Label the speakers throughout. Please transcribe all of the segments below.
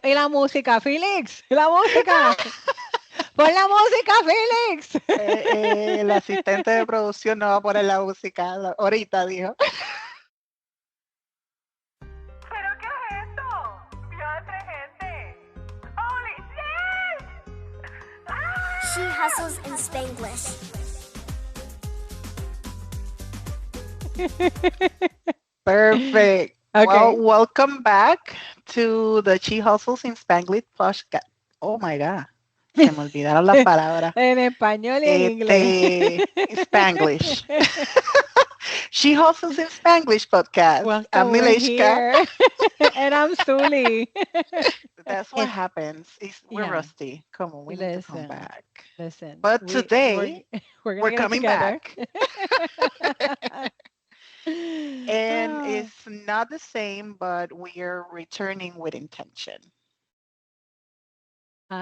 Speaker 1: Y la música, Felix, la música. Pon la música, Felix.
Speaker 2: El asistente de producción no va a poner la música ahorita, dijo.
Speaker 3: ¿Pero qué es esto? Vio a tres gente. ¡Holy shit! ¡Ah!
Speaker 4: She hustles in Spanglish.
Speaker 2: Perfect. Well,
Speaker 1: Okay.
Speaker 2: welcome back to the She Hustles in Spanglish podcast. Oh my God. Se me olvidaron las palabras.
Speaker 1: En español y en inglés.
Speaker 2: Spanglish. She Hustles in Spanglish podcast. I'm
Speaker 1: Welcome, we're
Speaker 2: Nyleishka.
Speaker 1: here. And I'm Zuly.
Speaker 2: That's what happens. We're
Speaker 1: Yeah,
Speaker 2: rusty. Come on, we need to come
Speaker 1: listen,
Speaker 2: back.
Speaker 1: listen.
Speaker 2: But
Speaker 1: We're
Speaker 2: today,
Speaker 1: we're gonna
Speaker 2: we're
Speaker 1: get it
Speaker 2: coming
Speaker 1: together.
Speaker 2: back. And
Speaker 1: Ah,
Speaker 2: it's not the same, but we are returning with intention.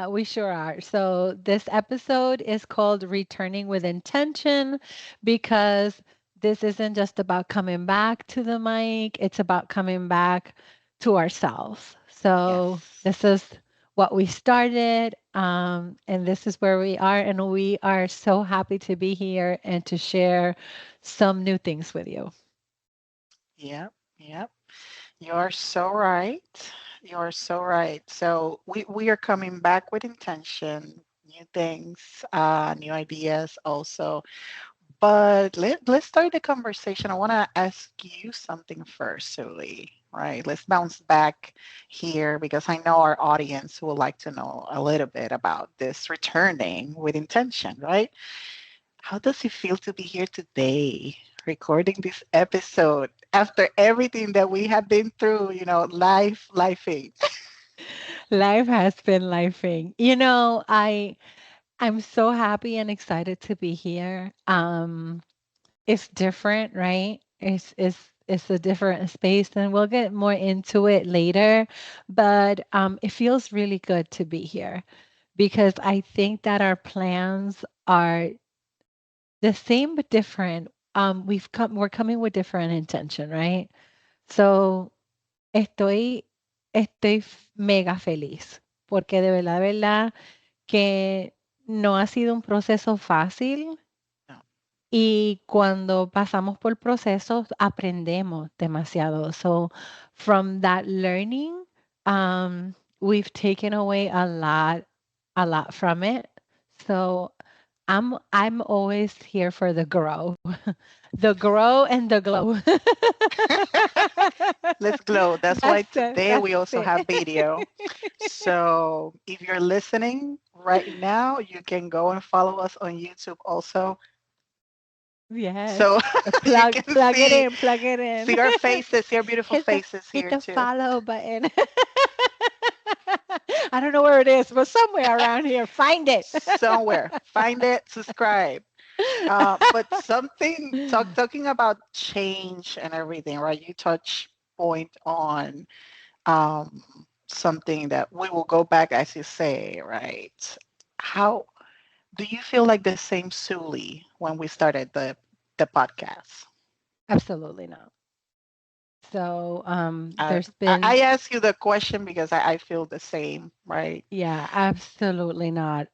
Speaker 1: we sure are. So this episode is called Returning with Intention because this isn't just about coming back to the mic, it's about coming back to ourselves. So
Speaker 2: Yes.
Speaker 1: this is what we started, and this is where we are, and we are so happy to be here and to share some new things with you.
Speaker 2: Yep. Yep. You're so right. You're so right. So we are coming back with intention, new things, new ideas also. But let's start the conversation. I want to ask you something first, Suli. Right? Let's bounce back here because I know our audience would like to know a little bit about this returning with intention, right? How does it feel to be here today, recording this episode after everything that we have been through, lifing?
Speaker 1: Life has been lifing. I'm so happy and excited to be here. It's different, right? It's a different space, and we'll get more into it later. But it feels really good to be here because I think that our plans are the same but different. We're coming with different intention, right? So estoy, mega feliz porque de verdad que no ha sido un proceso fácil.
Speaker 2: No.
Speaker 1: Y cuando pasamos por procesos, aprendemos demasiado. So from that learning, we've taken away a lot from it. So I'm always here for the grow, the grow and the glow.
Speaker 2: Let's glow. That's why
Speaker 1: That's it.
Speaker 2: today we
Speaker 1: That's
Speaker 2: also
Speaker 1: it.
Speaker 2: have video. So if you're listening right now, you can go and follow us on YouTube also.
Speaker 1: Yes.
Speaker 2: So you
Speaker 1: Plug
Speaker 2: can
Speaker 1: plug it
Speaker 2: see
Speaker 1: in, plug it in.
Speaker 2: see our faces, see our beautiful faces
Speaker 1: Hit
Speaker 2: here
Speaker 1: the
Speaker 2: too.
Speaker 1: follow button. I don't know where it is, but somewhere around here, find it.
Speaker 2: Somewhere. Find it, subscribe. But talking about change and everything, right? You touch point on um, something that we will go back, as you say, right? How do you feel like the same Suli when we started the podcast?
Speaker 1: Absolutely not. So,
Speaker 2: I,
Speaker 1: there's
Speaker 2: I
Speaker 1: been,
Speaker 2: I ask you the question because I feel the same, right?
Speaker 1: yeah, absolutely not.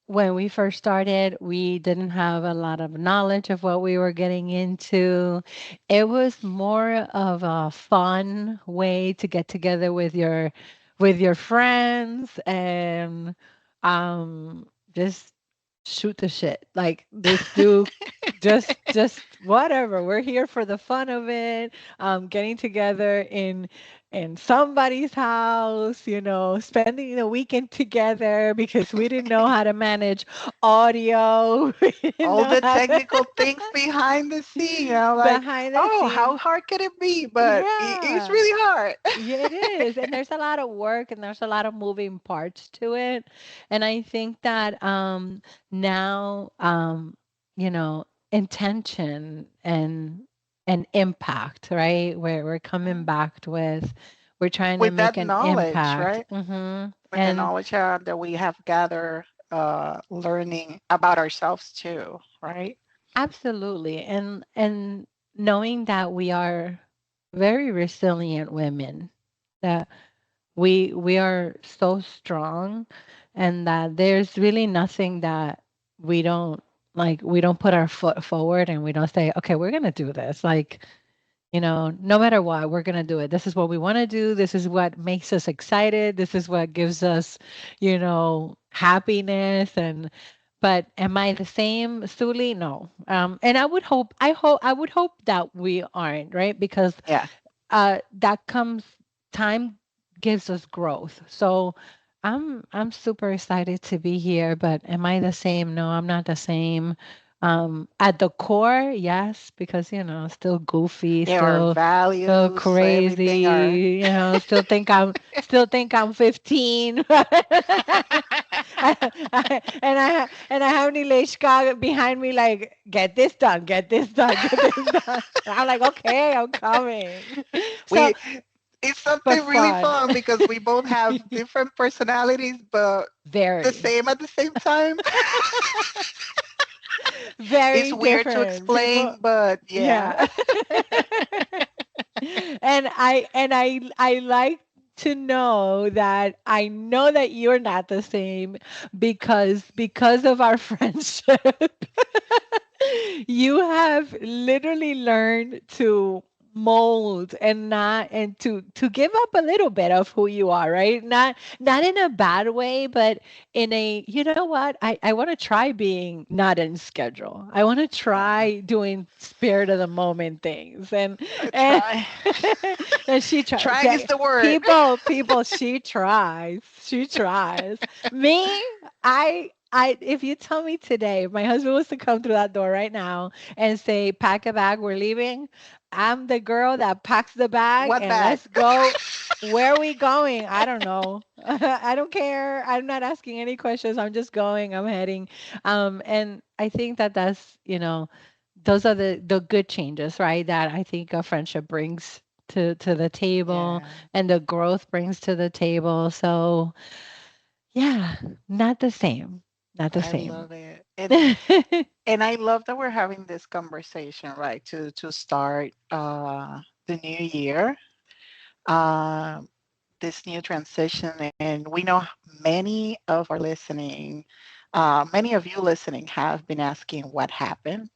Speaker 1: When we first started, we didn't have a lot of knowledge of what we were getting into. It was more of a fun way to get together with your friends and just shoot the shit. Like this do just whatever. We're here for the fun of it. Getting together in somebody's house, spending the weekend together because we didn't know how to manage audio. We didn't
Speaker 2: All
Speaker 1: know
Speaker 2: the
Speaker 1: how to
Speaker 2: technical things behind the scene. Like,
Speaker 1: behind the
Speaker 2: oh, how
Speaker 1: scenes.
Speaker 2: hard can it be? But it's
Speaker 1: Yeah.
Speaker 2: really hard.
Speaker 1: Yeah, it is. And there's a lot of work and there's a lot of moving parts to it. And I think that now intention and impact, right? Where we're coming
Speaker 2: Mhm.
Speaker 1: back with we're trying to
Speaker 2: With that
Speaker 1: make an
Speaker 2: knowledge,
Speaker 1: impact.
Speaker 2: right?
Speaker 1: Hmm.
Speaker 2: With the
Speaker 1: And
Speaker 2: knowledge that we have gathered, learning about ourselves too, right?
Speaker 1: absolutely. And knowing that we are very resilient women, that We are so strong, and that there's really nothing that we don't we don't put our foot forward and we don't say, okay, we're gonna do this. No matter what, we're going to do it. This is what we want to do. This is what makes us excited. This is what gives us, happiness. But am I the same, Suli? No. And I would hope that we aren't, right? Because
Speaker 2: Yeah.
Speaker 1: that comes time gives us growth. So I'm super excited to be here, but am I the same? No, I'm not the same. At the core, yes, because still goofy,
Speaker 2: Yeah, our
Speaker 1: still
Speaker 2: values, everything are.
Speaker 1: crazy, still think I'm 15. And I have Nyleishka behind me like, get this done, get this done, get this done. And I'm like, okay, I'm coming. So,
Speaker 2: we it's
Speaker 1: but
Speaker 2: something really
Speaker 1: fun.
Speaker 2: fun because we both have different personalities, but the
Speaker 1: Very,
Speaker 2: same at the same time. It's
Speaker 1: very
Speaker 2: weird to
Speaker 1: different. People,
Speaker 2: explain, but yeah.
Speaker 1: yeah. And I like to know that I know that you're not the same because of our friendship. You have literally learned to mold and not and to give up a little bit of who you are, right? Not in a bad way, but in a, you know what, I want to try being not in schedule. I want to
Speaker 2: Yeah,
Speaker 1: try doing spirit of the moment things.
Speaker 2: I
Speaker 1: And
Speaker 2: try.
Speaker 1: and she tries.
Speaker 2: Trying is the word.
Speaker 1: People, she tries. Me, if you tell me today, if my husband was to come through that door right now and say, pack a bag, we're leaving, I'm the girl that packs the bag
Speaker 2: What
Speaker 1: and
Speaker 2: bag?
Speaker 1: let's go. Where are we going? I don't know. I don't care. I'm not asking any questions. I'm just going. I'm heading. And I think that those are the good changes, right? That I think a friendship brings to the table
Speaker 2: Yeah,
Speaker 1: and the growth brings to the table. So yeah, not the same. Not the
Speaker 2: I
Speaker 1: same.
Speaker 2: love it. And I love that we're having this conversation, right? To start the new year. Um this new transition, and we know many of you listening have been asking what happened.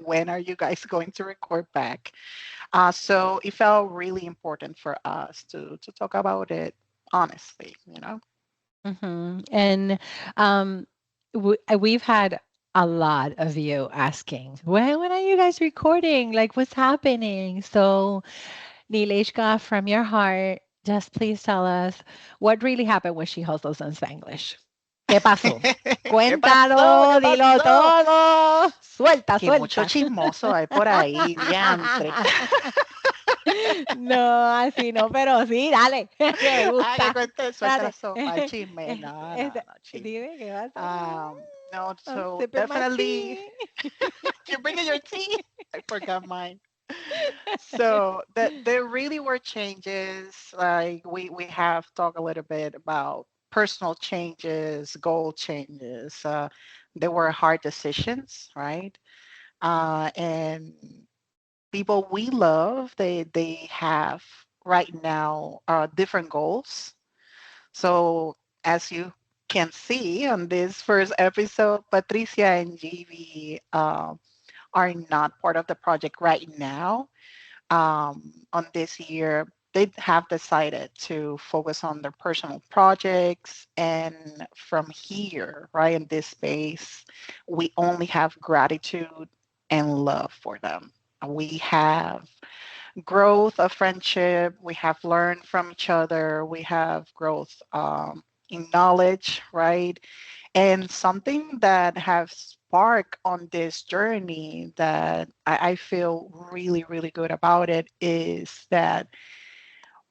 Speaker 2: When are you guys going to record back? So it felt really important for us to talk about it honestly,
Speaker 1: And um, we've had a lot of you asking, when are you guys recording? Like, what's happening? So, Nileshka, from your heart, just please tell us what really happened with She Hustles in Spanglish. ¿Qué pasó?
Speaker 2: ¿Qué pasó? ¿Qué
Speaker 1: Cuéntalo, dilo
Speaker 2: pasó?
Speaker 1: todo. Suelta,
Speaker 2: Que mucho
Speaker 1: suelta.
Speaker 2: chismoso hay por ahí, diantre.
Speaker 1: No, así no, pero sí, dale, que me
Speaker 2: Que
Speaker 1: gusta.
Speaker 2: cuente, suelta la
Speaker 1: Dale.
Speaker 2: sopa, el chisme. No, no, no, chisme.
Speaker 1: Dime qué pasó.
Speaker 2: No,
Speaker 1: I'm
Speaker 2: so
Speaker 1: sipping my
Speaker 2: definitely,
Speaker 1: tea.
Speaker 2: you're bringing your tea. I forgot mine. So that there really were changes. Like we have talked a little bit about personal changes, goal changes. There were hard decisions, right? And people we love, they have right now different goals. So as you can see on this first episode, Patricia and Givi are not part of the project right now. On this year, they have decided to focus on their personal projects. And from here, right in this space, we only have gratitude and love for them. We have growth of friendship. We have learned from each other. We have growth in knowledge, right? And something that has sparked on this journey that I feel really, really good about it is that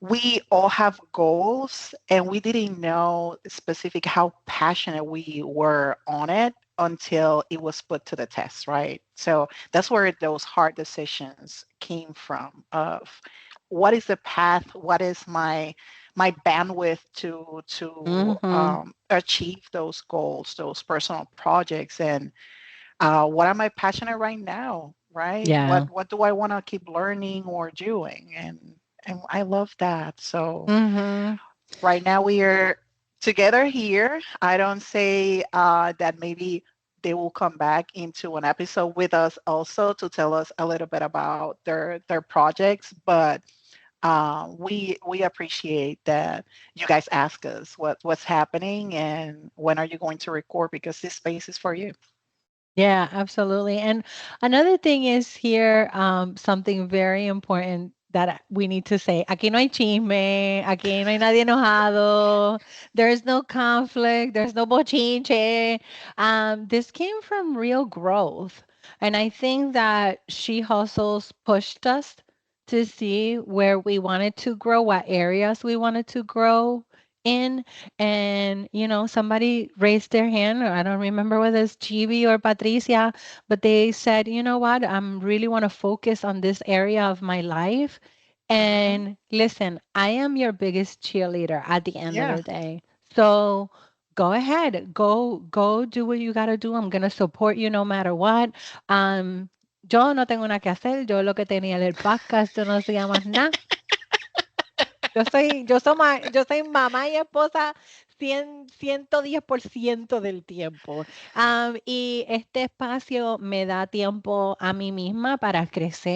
Speaker 2: we all have goals and we didn't know specific how passionate we were on it until it was put to the test, right? So that's where those hard decisions came from of what is the path, what is my bandwidth to
Speaker 1: Mm-hmm.
Speaker 2: achieve those goals, those personal projects, and what am I passionate right now, right?
Speaker 1: Yeah.
Speaker 2: What do I want to keep learning or doing? And I love that. So
Speaker 1: Mm-hmm.
Speaker 2: Right now we are together here. I don't say that maybe they will come back into an episode with us also to tell us a little bit about their projects, but we appreciate that you guys ask us what's happening and when are you going to record because this space is for you.
Speaker 1: Yeah, absolutely. And another thing is here, something very important that we need to say. Aquí no hay chisme, aquí no hay nadie enojado, there's no conflict, there's no bochinche. This came from real growth. And I think that She Hustles pushed us to see where we wanted to grow, what areas we wanted to grow in. And, somebody raised their hand. I don't remember whether it's Chibi or Patricia, but they said, you know what? Really want to focus on this area of my life.
Speaker 2: Hmm.
Speaker 1: And listen, I am your biggest cheerleader at the end of
Speaker 2: Yeah.
Speaker 1: the day. So go ahead, go do what you got to do. I'm going to support you no matter what. Yo no tengo nada que hacer. Yo lo que tenía era el podcast, yo no hacía más nada. Yo soy mamá y esposa 110% del tiempo. Y este espacio me da tiempo a mí misma para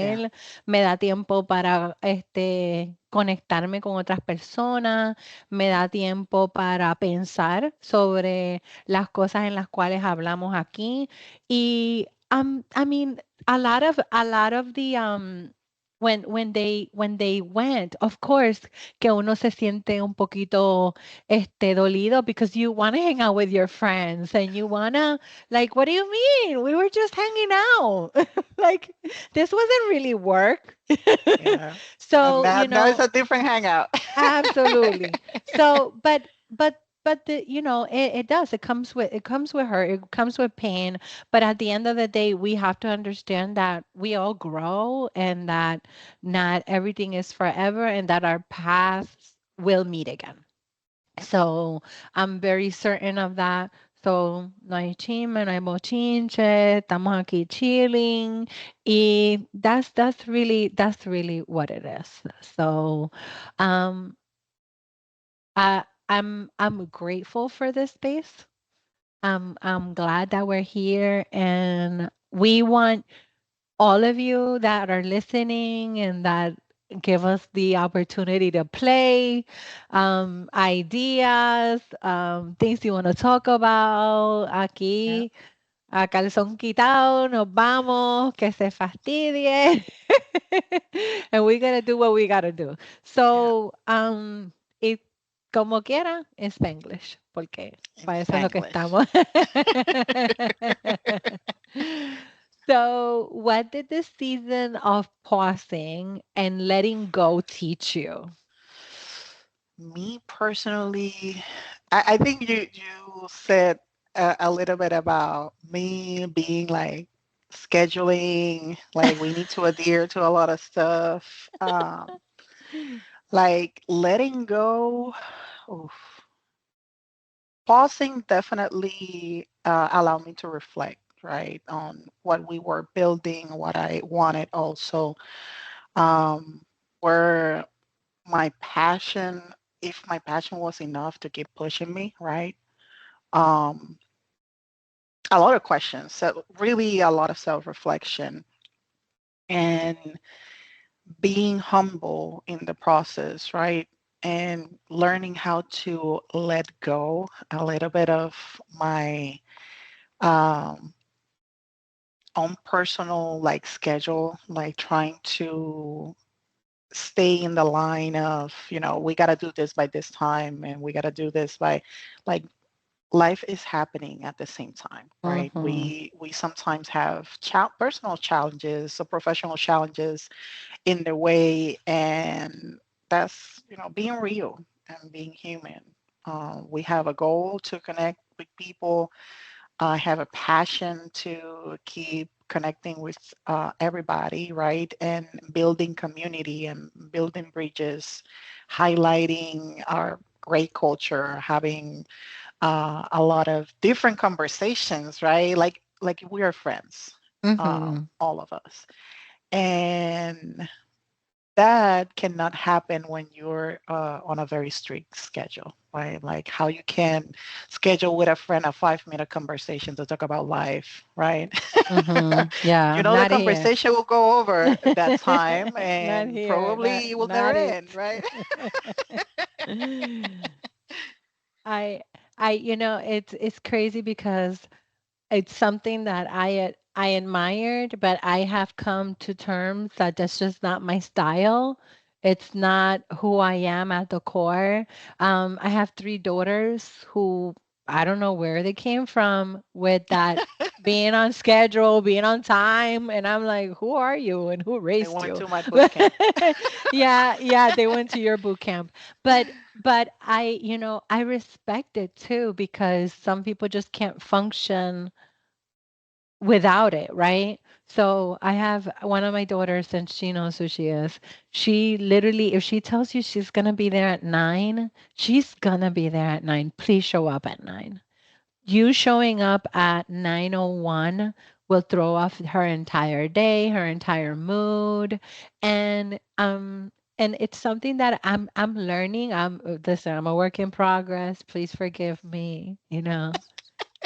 Speaker 2: Yeah.
Speaker 1: crecer, me da tiempo para conectarme con otras personas, me da tiempo para pensar sobre las cosas en las cuales hablamos aquí. Y I mean, a lot of the when they went, of course, que uno se siente un poquito dolido because you want to hang out with your friends and you want to, like, what do you mean? We were just hanging out. Like, this wasn't really work.
Speaker 2: Yeah. And
Speaker 1: So,
Speaker 2: now it's a different hangout.
Speaker 1: absolutely. So, but it does. It comes with her. It comes with pain. But at the end of the day, we have to understand that we all grow and that not everything is forever and that our paths will meet again. So I'm very certain of that. So no hay chisme, no hay bochinche, estamos aquí chilling, y that's really what it is. So um I'm grateful for this space. I'm glad that we're here, and we want all of you that are listening and that give us the opportunity to play, ideas, things you want to talk about.
Speaker 2: Yeah.
Speaker 1: Aquí, a calzón quitado, nos vamos, que se fastidie. And we gotta do what we gotta do.
Speaker 2: Yeah.
Speaker 1: So, y como quiera, en Spanglish, porque
Speaker 2: In
Speaker 1: para eso es lo que
Speaker 2: Spanglish.
Speaker 1: estamos. So, what did this season of pausing and letting go teach you?
Speaker 2: Me personally, I think you said a little bit about me being like scheduling, like we need to adhere to a lot of stuff. Like letting go, oof. Pausing definitely allowed me to reflect, right, on what we were building, what I wanted also, um, where my passion, if my passion was enough to keep pushing me, right? Um, a lot of questions, so really a lot of self-reflection and being humble in the process, right? And learning how to let go a little bit of my um, own personal like schedule, like trying to stay in the line of, we got to do this by this time and we got to do this by like life is happening at the same time, right?
Speaker 1: Mm-hmm.
Speaker 2: We sometimes have personal challenges or professional challenges in the way, and that's being real and being human. We have a goal to connect with people. I have a passion to keep connecting with everybody, right? And building community and building bridges, highlighting our great culture, having a lot of different conversations, right? Like we are friends,
Speaker 1: Mm-hmm.
Speaker 2: all of us. And that cannot happen when you're on a very strict schedule, right? Like how you can schedule with a friend a 5 minute conversation to talk about life, right?
Speaker 1: Mhm.
Speaker 2: You
Speaker 1: Yeah,
Speaker 2: know, the
Speaker 1: not here.
Speaker 2: conversation will go over that time
Speaker 1: Not
Speaker 2: and
Speaker 1: here.
Speaker 2: probably it will never
Speaker 1: Not
Speaker 2: end,
Speaker 1: it.
Speaker 2: right?
Speaker 1: I it's crazy because it's something that I admired, but I have come to terms that that's just not my style. It's not who I am at the core. I have 3 daughters who I don't know where they came from with that being on schedule, being on time, and I'm like, "Who are you and who
Speaker 2: I
Speaker 1: raised
Speaker 2: went
Speaker 1: you?"
Speaker 2: to my boot camp.
Speaker 1: Yeah, yeah, they went to your boot camp. But I respect it too because some people just can't function without it, right? So I have one of my daughters, and she knows who she is. She literally, if she tells you she's gonna be there at 9, she's gonna be there at 9. Please show up at 9. You showing up at 9:01 will throw off her entire day, her entire mood, and and it's something that I'm learning. Listen, I'm a work in progress. Please forgive me,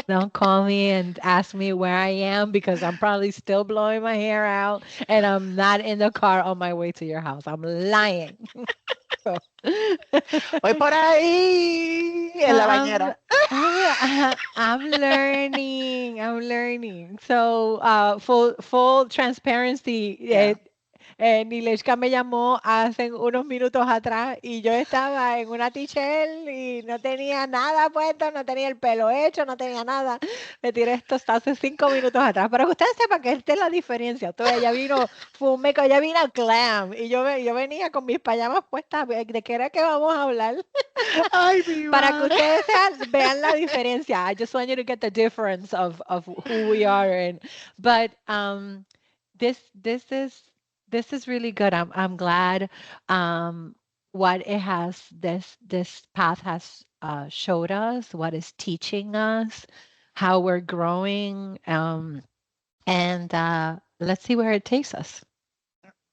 Speaker 1: don't call me and ask me where I am because I'm probably still blowing my hair out and I'm not in the car on my way to your house. I'm lying. So,
Speaker 2: Voy por ahí
Speaker 1: so
Speaker 2: en la bañera.
Speaker 1: I'm learning. I'm learning. So, full transparency.
Speaker 2: Yeah.
Speaker 1: Nyleishka me llamó hace unos minutos atrás y yo estaba en una t-shirt y no tenía nada puesto, no tenía el pelo hecho, no tenía nada. Me tiré esto hasta hace 5 minutos atrás. Para que ustedes sepan que esta es la diferencia. Tú, ella vino, ella vino glam y yo venía con mis pajamas puestas. ¿De qué era que vamos a hablar?
Speaker 2: Ay, mi
Speaker 1: Para que
Speaker 2: madre.
Speaker 1: ustedes vean la diferencia. I just want you to get the difference of who we are and but this this is this is really good. I'm glad what it has this path has showed us, what is teaching us, how we're growing and let's see where it takes us.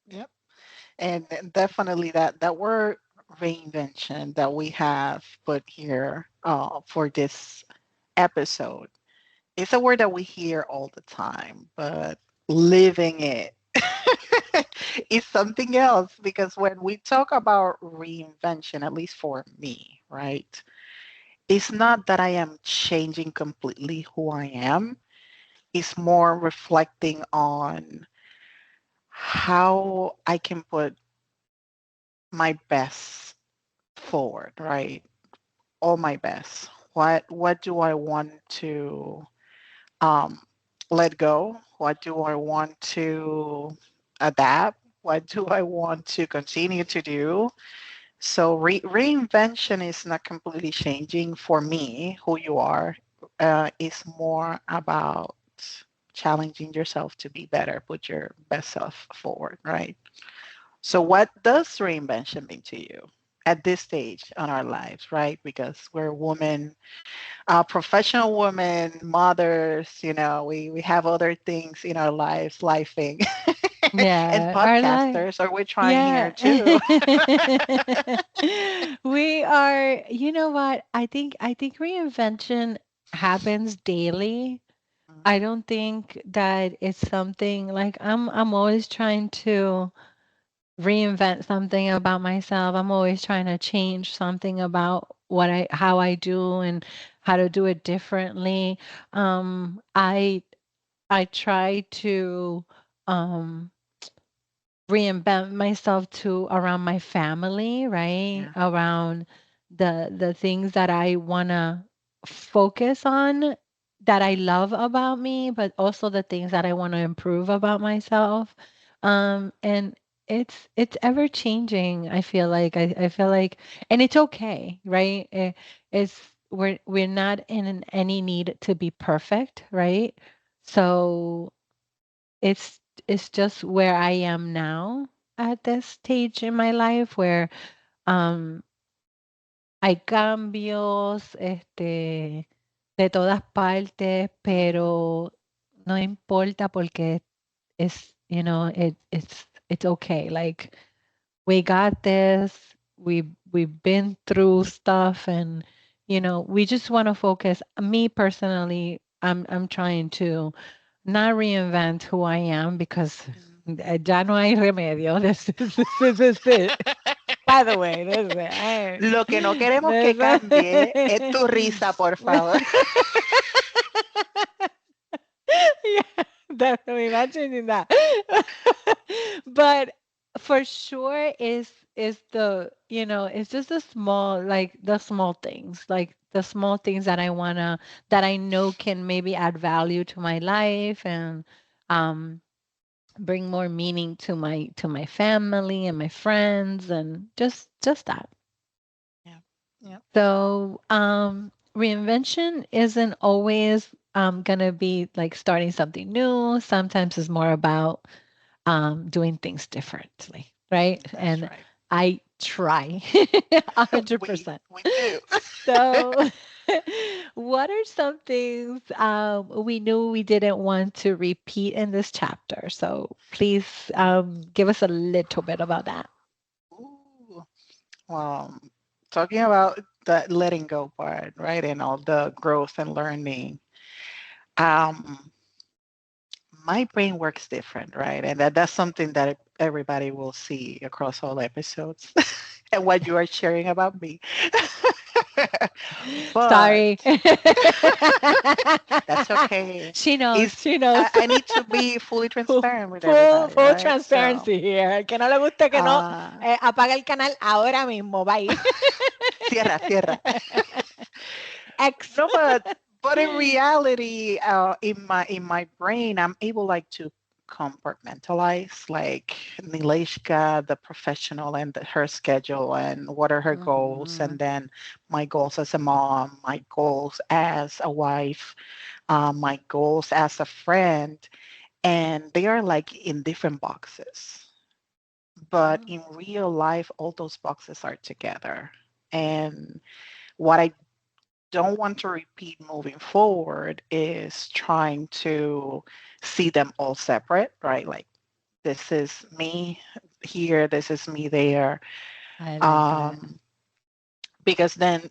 Speaker 2: Yep. And definitely that word reinvention that we have put here for this episode, it's a word that we hear all the time, but living it is something else because when we talk about reinvention, at least for me, right? It's not that I am changing completely who I am. It's more reflecting on how I can put my best forward, right? All my best. What do I want to um, let go? What do I want to adapt? What do I want to continue to do? So reinvention is not completely changing for me who you are. It's more about challenging yourself to be better, put your best self forward, right? So, what does reinvention mean to you at this stage on our lives, right? Because we're women, professional women, mothers, we have other things in our lives, lifing, and
Speaker 1: Yeah, our life.
Speaker 2: podcasters, are we trying here
Speaker 1: Yeah.
Speaker 2: too?
Speaker 1: We are, you know what? I think reinvention happens daily. I don't think that it's something like I'm always trying to reinvent something about myself. I'm always trying to change something about what I how I do and how to do it differently. I try to um reinvent myself to around my family, right?
Speaker 2: Yeah.
Speaker 1: Around the things that I want to focus on that I love about me, but also the things that I want to improve about myself. And it's ever changing. I feel like and it's okay, right? It's we're not in any need to be perfect, right? So it's just where I am now at this stage in my life where um hay cambios de todas partes,
Speaker 2: Mhm.
Speaker 1: pero no importa porque it's it's okay. Like We got this. We've been through stuff, and we just want to focus. Me personally, I'm trying to not reinvent who I am because ya no hay remedio. This is it. By the way, this is it.
Speaker 2: Lo que no queremos que cambie es tu risa, por favor.
Speaker 1: Yeah, definitely not changing that. But for sure is it's just the small things, like the small things that that I know can maybe add value to my life and um bring more meaning to my family and my friends and just that.
Speaker 2: Yeah. Yeah.
Speaker 1: So, reinvention isn't always going to be like starting something new. Sometimes it's more about doing things differently, right?
Speaker 2: That's
Speaker 1: And
Speaker 2: right.
Speaker 1: I try
Speaker 2: We
Speaker 1: 100%.
Speaker 2: we do.
Speaker 1: So, what are some things we knew we didn't want to repeat in this chapter? So, please give us a little bit about that.
Speaker 2: Ooh. Well, talking about the letting go part, right? And all the growth and learning. Um, my brain works different, right? And that's something that everybody will see across all episodes and what you are sharing about me. But
Speaker 1: Sorry.
Speaker 2: that's okay.
Speaker 1: She knows.
Speaker 2: It's
Speaker 1: She knows.
Speaker 2: I need to be fully
Speaker 1: Full,
Speaker 2: transparent with
Speaker 1: full,
Speaker 2: everybody,
Speaker 1: full
Speaker 2: right? So,
Speaker 1: transparency here. El que no le guste que no,
Speaker 2: uh,
Speaker 1: apaga el canal ahora mismo. Bye.
Speaker 2: cierra, cierra.
Speaker 1: X.
Speaker 2: No, but in reality, in my brain, I'm able like to compartmentalize like Nyleishka, the professional, and her schedule, and what are her goals,
Speaker 1: Mhm.
Speaker 2: and then my goals as a mom, my goals as a wife, my goals as a friend, and they are like in different boxes. But
Speaker 1: Mm,
Speaker 2: in real life, all those boxes are together. And what I don't want to repeat moving forward is trying to see them all separate, right? Like this is me here, this is me there.
Speaker 1: I like that.
Speaker 2: Um, because then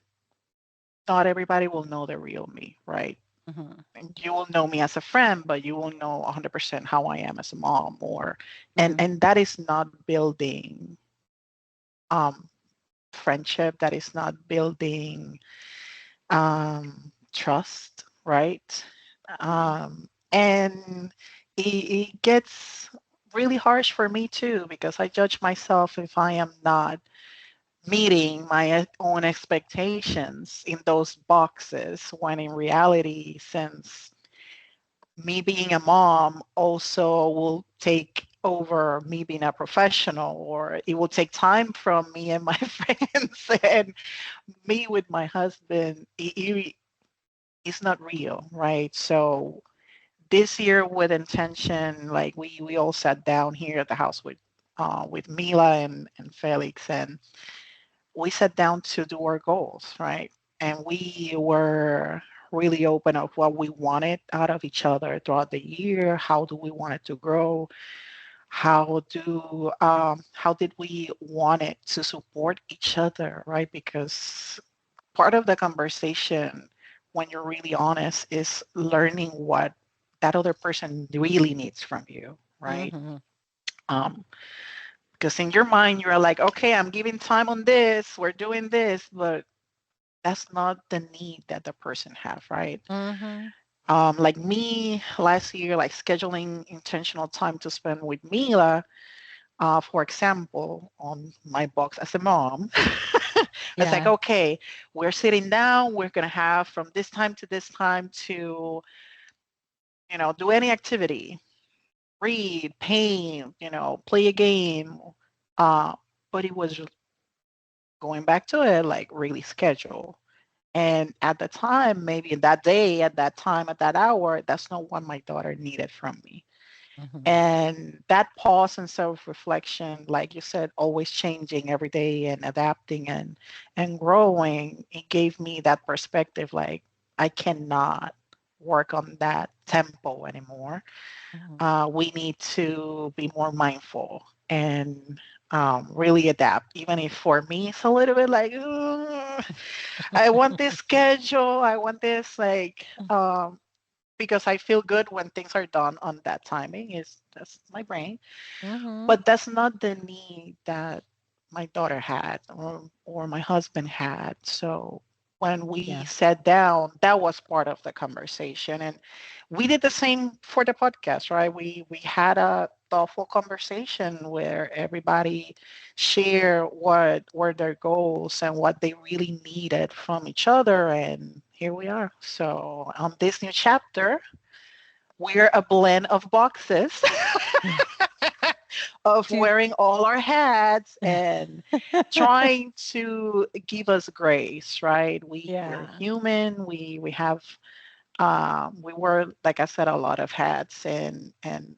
Speaker 2: not everybody will know the real me, right?
Speaker 1: Mhm.
Speaker 2: And you will know me as a friend, but you will know 100% how I am as a mom, or and
Speaker 1: Mhm.
Speaker 2: and that is not building um, friendship. That is not building trust, right? And it gets really harsh for me too because I judge myself if I am not meeting my own expectations in those boxes when in reality, since me being a mom also will take over me being a professional, or it will take time from me and my friends and me with my husband. It's not real, right? So this year with intention, like we all sat down here at the house with Mila and Felix, and we sat down to do our goals, right? And we were really open of what we wanted out of each other throughout the year. How do we want it to grow? How did we want it to support each other, right? Because part of the conversation, when you're really honest, is learning what that other person really needs from you, right?
Speaker 1: Mhm.
Speaker 2: Um, because in your mind, you're like, okay, I'm giving time on this, we're doing this, but that's not the need that the person have, right?
Speaker 1: Mhm.
Speaker 2: Like me last year, like scheduling intentional time to spend with Mila, for example, on my box as a mom. It's like,
Speaker 1: Yeah.
Speaker 2: okay, we're sitting down, we're going to have from this time to this time to, do any activity, read, paint, play a game. Uh, but it was going back to it, like really scheduled. And at the time, maybe in that day, at that time, at that hour, that's not what my daughter needed from me.
Speaker 1: Mhm.
Speaker 2: And that pause and self-reflection, like you said, always changing every day and adapting and growing, it gave me that perspective like I cannot work on that tempo anymore.
Speaker 1: Mhm.
Speaker 2: We need to be more mindful and really adapt, even if for me it's a little bit like, "Ugh, I want this schedule, I want this like, because I feel good when things are done on that timing. Is that's my brain,
Speaker 1: Mhm.
Speaker 2: but that's not the need that my daughter had or my husband had. So when we
Speaker 1: Yeah.
Speaker 2: sat down, that was part of the conversation, and we did the same for the podcast, right? We had a thoughtful conversation where everybody share what were their goals and what they really needed from each other, and here we are. So on this new chapter, we're a blend of boxes of
Speaker 1: She's
Speaker 2: wearing all our hats and trying to give us grace, right? We're
Speaker 1: Yeah.
Speaker 2: human. We have we wear, like I said, a lot of hats, and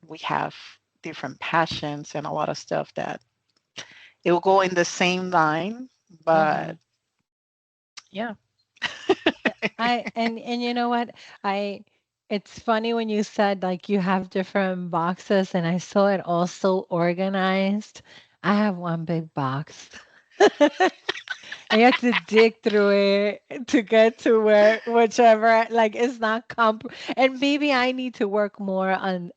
Speaker 2: we have different passions and a lot of stuff that it will go in the same line. But
Speaker 1: Mhm.
Speaker 2: yeah,
Speaker 1: And you know what? I It's funny when you said like you have different boxes and I saw it also organized. I have one big box. I have to dig through it to get to where whichever like it's not and maybe I need to work more on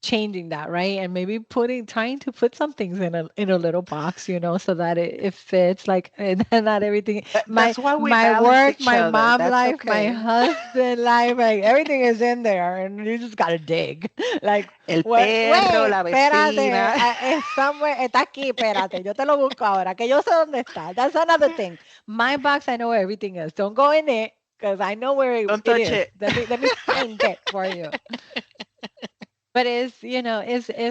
Speaker 1: changing that, right? And maybe putting trying to put some things in a little box, so that it fits like and not everything
Speaker 2: that's why we
Speaker 1: my
Speaker 2: balance
Speaker 1: work,
Speaker 2: each
Speaker 1: my
Speaker 2: other.
Speaker 1: mom
Speaker 2: That's
Speaker 1: life, my
Speaker 2: okay.
Speaker 1: husband life, like everything is in there and you just gotta dig. Like,
Speaker 2: El
Speaker 1: what
Speaker 2: perro,
Speaker 1: wait,
Speaker 2: la
Speaker 1: espérate,
Speaker 2: vecina.
Speaker 1: es somewhere, está aquí, espérate, yo te lo busco ahora, que yo sé dónde está. That's another thing. My box, I know where everything is. Don't go in it because I know where
Speaker 2: Don't
Speaker 1: it
Speaker 2: touch
Speaker 1: is.
Speaker 2: it.
Speaker 1: Let me find it for you. But it's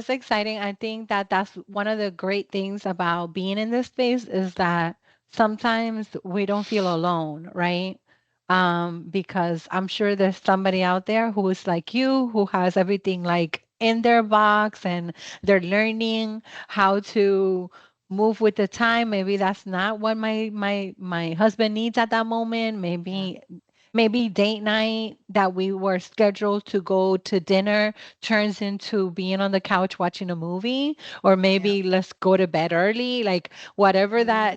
Speaker 1: exciting. I think that that's one of the great things about being in this space is that sometimes we don't feel alone, right? Because I'm sure there's somebody out there who is like you, who has everything like in their box and they're learning how to move with the time. Maybe that's not what my husband needs at that moment.
Speaker 2: Yeah,
Speaker 1: Maybe date night that we were scheduled to go to dinner turns into being on the couch watching a movie, or
Speaker 2: yeah.
Speaker 1: maybe let's go to bed early, like
Speaker 2: Mhm.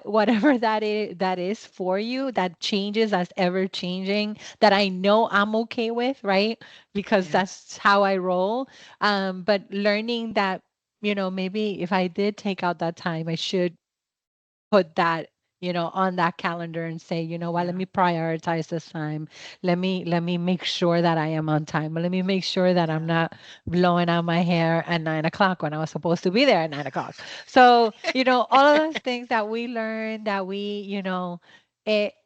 Speaker 1: whatever that is for you, that changes, that's ever changing, that I know I'm okay with, right? Because
Speaker 2: Yeah,
Speaker 1: that's how I roll. But learning that, maybe if I did take out that time, I should put that, on that calendar and say, you know what, let
Speaker 2: yeah,
Speaker 1: me prioritize this time. Let me make sure that I am on time. Let me make sure that I'm
Speaker 2: yeah,
Speaker 1: not blowing out my hair at 9 o'clock when I was supposed to be there at 9 o'clock. So, all of those things that we learn that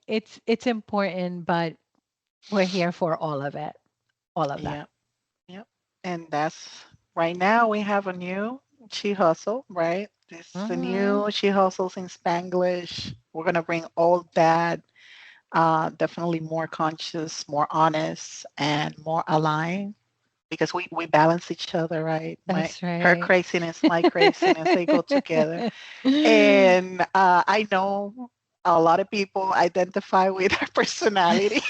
Speaker 1: it's important, but we're here for all of it. All of that.
Speaker 2: yeah, yeah. And that's right now we have a new She Hustle, right? This is the
Speaker 1: Hmm.
Speaker 2: new She Hustles in Spanglish. We're gonna bring all that, definitely more conscious, more honest, and more aligned because we balance each other, right?
Speaker 1: That's
Speaker 2: Her
Speaker 1: right.
Speaker 2: craziness, my craziness, they go together. And I know a lot of people identify with her personality.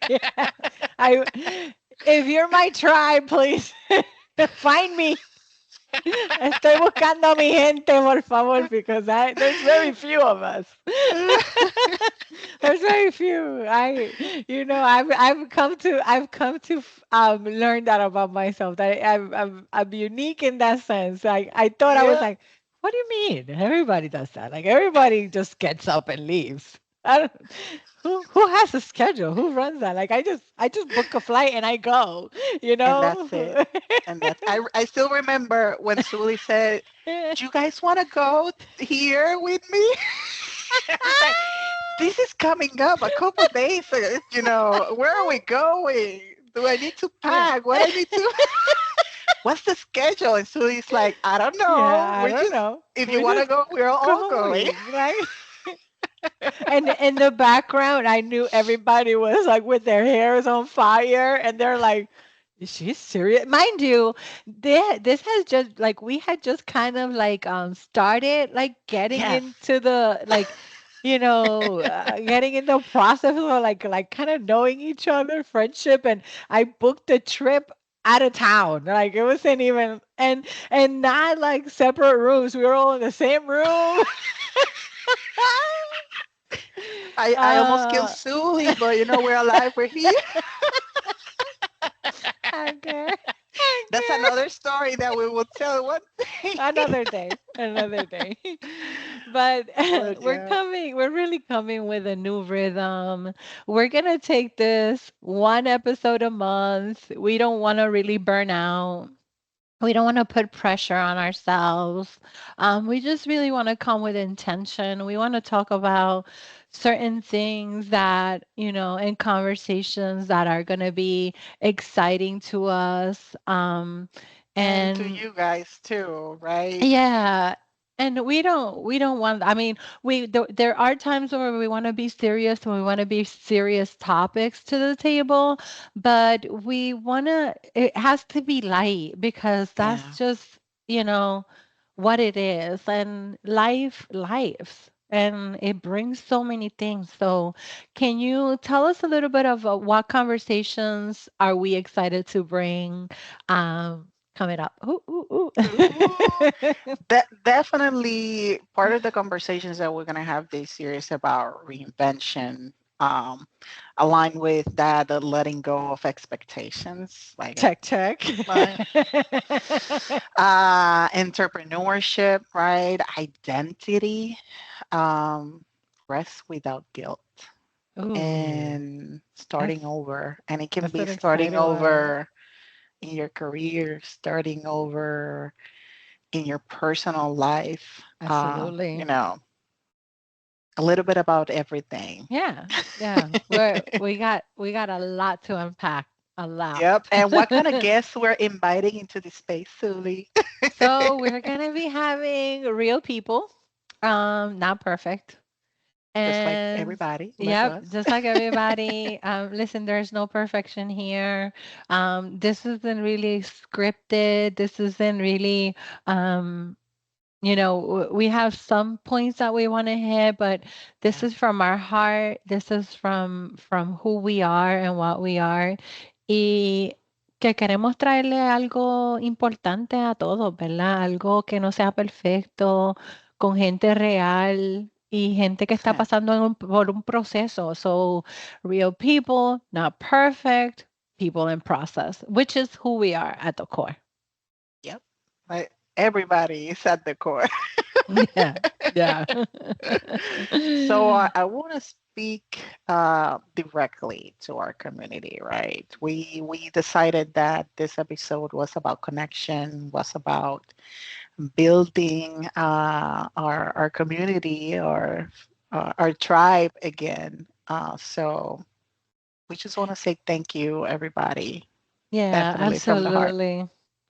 Speaker 1: Yeah. I If you're my tribe, please find me. Estoy buscando a mi gente, por favor, because there's very few of us. There's very few. I've come to learn that about myself. That I'm unique in that sense. I thought I was
Speaker 2: Yeah,
Speaker 1: like, what do you mean? Everybody does that. Like everybody just gets up and leaves. I don't, who has a schedule? Who runs that? Like I just book a flight and I go. You
Speaker 2: and that's it.
Speaker 1: know.
Speaker 2: And I still remember when Sully said, "Do you guys want to go here with me?" I was like, "This is coming up a couple days. Where are we going? Do I need to
Speaker 1: Yeah.
Speaker 2: pack? What I need to? What's the schedule?" And Sully's like, "I don't
Speaker 1: Yeah,
Speaker 2: know.
Speaker 1: I
Speaker 2: We
Speaker 1: don't
Speaker 2: just
Speaker 1: know.
Speaker 2: if you
Speaker 1: We
Speaker 2: want to
Speaker 1: just
Speaker 2: go, we're all going."
Speaker 1: going, right? And in the background, I knew everybody was like with their hairs on fire, and they're like, "Is she serious?" Mind you, this has just like we had just kind of like started like getting
Speaker 2: Yes.
Speaker 1: into the like, getting in the process of like kind of knowing each other, friendship, and I booked a trip. out of town. Like it wasn't even and not like separate rooms. We were all in the same room.
Speaker 2: I almost killed
Speaker 1: uh
Speaker 2: Sully, but you know, we're alive, we're here.
Speaker 1: okay.
Speaker 2: That's
Speaker 1: Okay.
Speaker 2: another story that we will tell one day.
Speaker 1: Another day. Another day. But
Speaker 2: But yeah,
Speaker 1: we're really coming with a new rhythm. We're gonna take this one episode a month. We don't wanna really burn out. We don't want to put pressure on ourselves. We just really want to come with intention. We want to talk about certain things that, in conversations that are going to be exciting to us.
Speaker 2: and to
Speaker 1: And
Speaker 2: you guys too, right?
Speaker 1: yeah. And we don't want, I mean, there are times where we want to be serious and we want to be serious topics to the table, but it has to be light because that's
Speaker 2: Yeah.
Speaker 1: just, you know, what it is. And lives and it brings so many things. So can you tell us a little bit of what conversations are we excited to bring coming up? Ooh, ooh,
Speaker 2: Ooh,
Speaker 1: ooh.
Speaker 2: definitely part of the conversations that we're gonna have this series about reinvention, um, aligned with that, the letting go of expectations,
Speaker 1: Check, check.
Speaker 2: like entrepreneurship, right? Identity, um, rest without guilt,
Speaker 1: Ooh,
Speaker 2: and starting
Speaker 1: that's
Speaker 2: over. And it can
Speaker 1: that's
Speaker 2: be
Speaker 1: an
Speaker 2: starting
Speaker 1: exciting one.
Speaker 2: over in your career, starting over in your personal life. You
Speaker 1: Absolutely.
Speaker 2: know, a little bit about everything.
Speaker 1: Yeah, yeah. We got a lot to unpack. A lot.
Speaker 2: Yep. And what kind of guests we're inviting into the space, Sully?
Speaker 1: So we're gonna be having real people. Not perfect.
Speaker 2: Just like
Speaker 1: And
Speaker 2: everybody, like
Speaker 1: yep,
Speaker 2: us.
Speaker 1: just like everybody. Listen, there's no perfection here. This isn't really scripted. This isn't really um we have some points that we want to hit, but this
Speaker 2: Yeah.
Speaker 1: is from our heart. This is from who we are and what we are. Y que queremos traerle algo importante a todos, ¿verdad? Algo que no sea perfecto, con gente real y gente que está
Speaker 2: Yeah.
Speaker 1: pasando por un proceso. So, real people, not perfect, people in process, which is who we are at the core.
Speaker 2: Yep. Like everybody is at the core.
Speaker 1: Yeah, yeah.
Speaker 2: So I want to speak directly to our community, right? We decided that this episode was about connection, was about building our community, our tribe again. So we just want to say thank you, everybody.
Speaker 1: Yeah,
Speaker 2: Definitely from the heart.
Speaker 1: absolutely.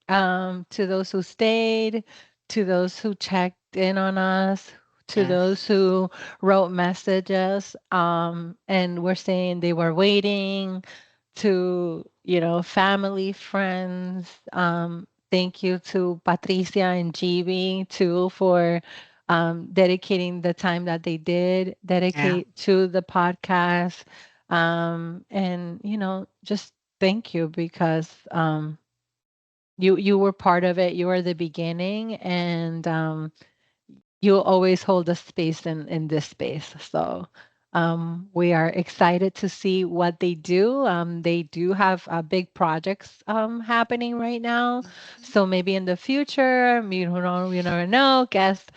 Speaker 1: To those who stayed, to those who checked in on us, to
Speaker 2: Yes.
Speaker 1: those who wrote messages, and were saying they were waiting, to, family, friends. Thank you to Patricia and GB too for dedicating the time that they did
Speaker 2: Yeah.
Speaker 1: dedicate to the podcast. And just thank you because you were part of it. You were the beginning, and you'll always hold a space in this space. So we are excited to see what they do. They do have big projects happening right now.
Speaker 2: Mhm.
Speaker 1: So maybe in the future, you never know. Guest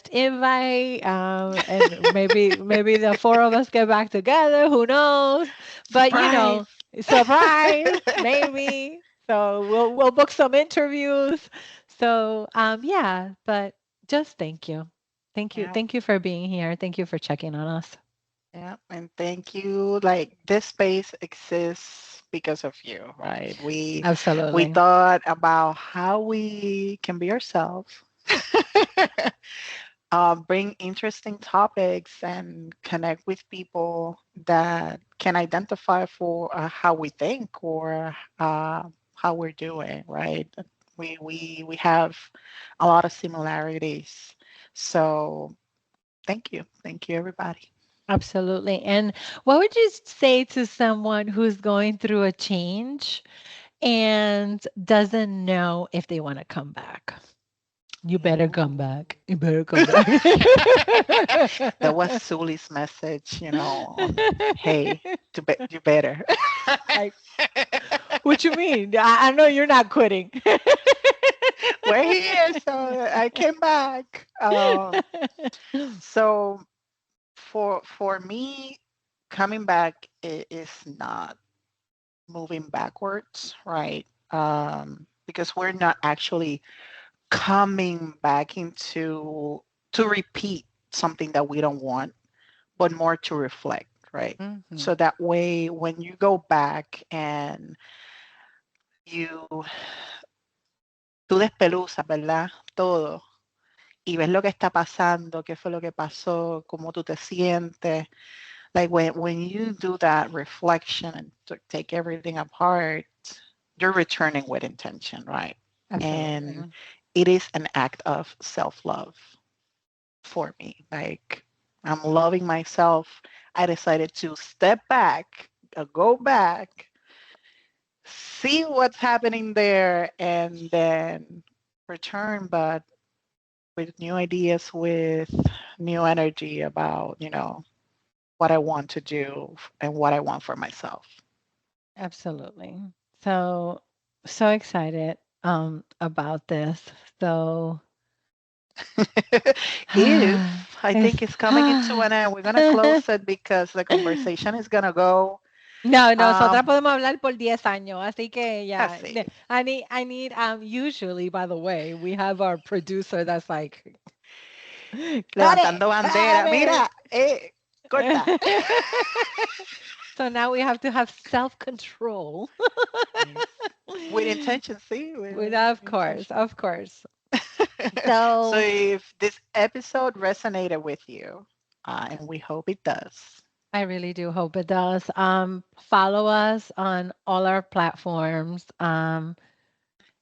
Speaker 1: invite, and maybe the four of us get back together. Who knows? But
Speaker 2: Surprise.
Speaker 1: surprise, maybe. So we'll book some interviews. So yeah, but just thank you. Thank you.
Speaker 2: Yeah.
Speaker 1: Thank you for being here. Thank you for checking on us.
Speaker 2: Yeah, and thank you. Like this space exists because of you, right? We
Speaker 1: Absolutely.
Speaker 2: thought about how we can be ourselves, bring interesting topics, and connect with people that can identify for how we think or how we're doing, right? We have a lot of similarities. So thank you, everybody.
Speaker 1: Absolutely. And what would you say to someone who's going through a change and doesn't know if they want to come back. You better come back. You better come back.
Speaker 2: That was Zuli's message, on hey, you better.
Speaker 1: Like, what you mean? I know you're not quitting.
Speaker 2: We're here, so I came back. So for me, coming back is not moving backwards, right? Because we're not actually coming back into to repeat something that we don't want, but more to reflect, right?
Speaker 1: Mhm.
Speaker 2: So that way, when you go back and you tú despeluzas, ¿verdad? Todo y ves lo que está pasando, qué fue lo que pasó, cómo tú te sientes. Like when you do that reflection and take everything apart, you're returning with intention, right? And
Speaker 1: Absolutely.
Speaker 2: it is an act of self-love for me. Like I'm loving myself. I decided to step back, go back, see what's happening there, and then return, but with new ideas, with new energy about, what I want to do and what I want for myself.
Speaker 1: Absolutely. So, so excited about this. So,
Speaker 2: If I think
Speaker 1: it's
Speaker 2: it's coming into an end, we're gonna close it because the conversation is gonna go
Speaker 1: No, nosotras
Speaker 2: um
Speaker 1: podemos hablar por 10 años, así que ya.
Speaker 2: así,
Speaker 1: I need, usually, by the way, we have our producer that's like, cut it,
Speaker 2: levantando
Speaker 1: cut
Speaker 2: bandera.
Speaker 1: it.
Speaker 2: Mira, corta.
Speaker 1: So now we have to have self-control.
Speaker 2: Yes. With intention, see,
Speaker 1: With,
Speaker 2: with
Speaker 1: of course,
Speaker 2: intention.
Speaker 1: of course.
Speaker 2: So
Speaker 1: So
Speaker 2: if this episode resonated with you, and we hope it does,
Speaker 1: I really do hope it does. Follow us on all our platforms.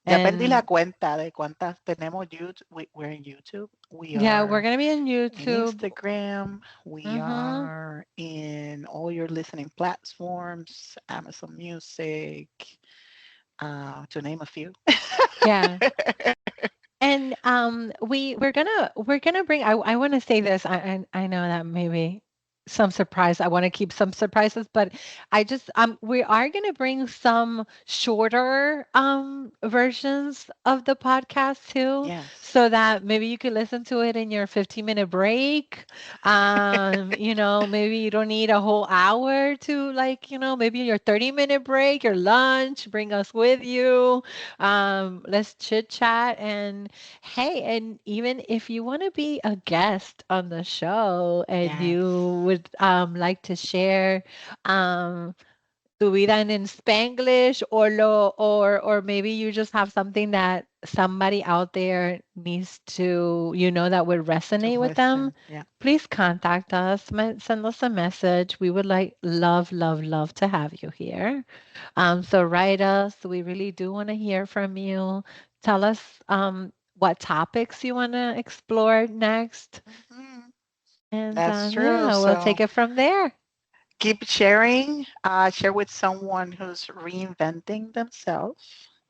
Speaker 2: ya perdí la
Speaker 1: And
Speaker 2: cuenta de cuántas tenemos. YouTube. We're in YouTube. We
Speaker 1: yeah, we're
Speaker 2: are
Speaker 1: gonna be on
Speaker 2: in
Speaker 1: YouTube.
Speaker 2: Instagram. We
Speaker 1: Mm-hmm.
Speaker 2: are in all your listening platforms, Amazon Music, to name a few.
Speaker 1: Yeah. And we're gonna bring I want to say this. I know that maybe some surprise. I want to keep some surprises, but I just we are gonna bring some shorter versions of the podcast too,
Speaker 2: Yes.
Speaker 1: so that maybe you could listen to it in your 15-minute break. Maybe you don't need a whole hour to, like, maybe your 30-minute break, your lunch, bring us with you. Let's chit chat. And hey, and even if you want to be a guest on the show and
Speaker 2: Yes.
Speaker 1: you would like to share um tu vida en Spanglish, or maybe you just have something that somebody out there needs to, that would
Speaker 2: To
Speaker 1: resonate with them,
Speaker 2: listen. Yeah.
Speaker 1: please contact us, send us a message. We would like love, love, love to have you here. So write us. We really do want to hear from you. Tell us what topics you want to explore next.
Speaker 2: Mhm.
Speaker 1: And
Speaker 2: That's true.
Speaker 1: yeah, we'll take
Speaker 2: So
Speaker 1: it from there.
Speaker 2: keep sharing. Share with someone who's reinventing themselves,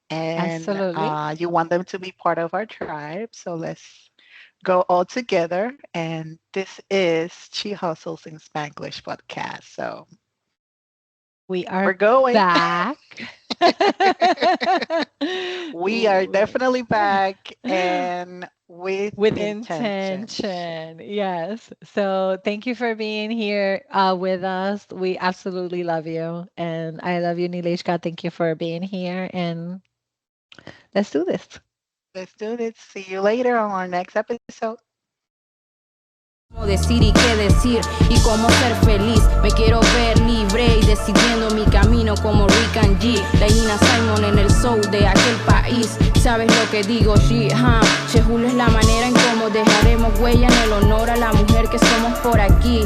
Speaker 2: and
Speaker 1: Absolutely.
Speaker 2: you want them to be part of our tribe. So let's go all together. And this is She Hustles in Spanglish podcast. So
Speaker 1: We
Speaker 2: we're
Speaker 1: are
Speaker 2: going.
Speaker 1: back.
Speaker 2: We are definitely back and with
Speaker 1: With
Speaker 2: intention.
Speaker 1: intention. Yes. So thank you for being here with us. We absolutely love you. And I love you, Nyleishka. Thank you for being here. And let's do this.
Speaker 2: Let's do this. See you later on our next episode.
Speaker 5: Cómo decir y qué decir y cómo ser feliz. Me quiero ver libre y decidiendo mi camino como Rick and G. La Nina Simon en el soul de aquel país. ¿Sabes lo que digo? Shehul es la manera en cómo dejaremos huella en el honor a la mujer que somos por aquí.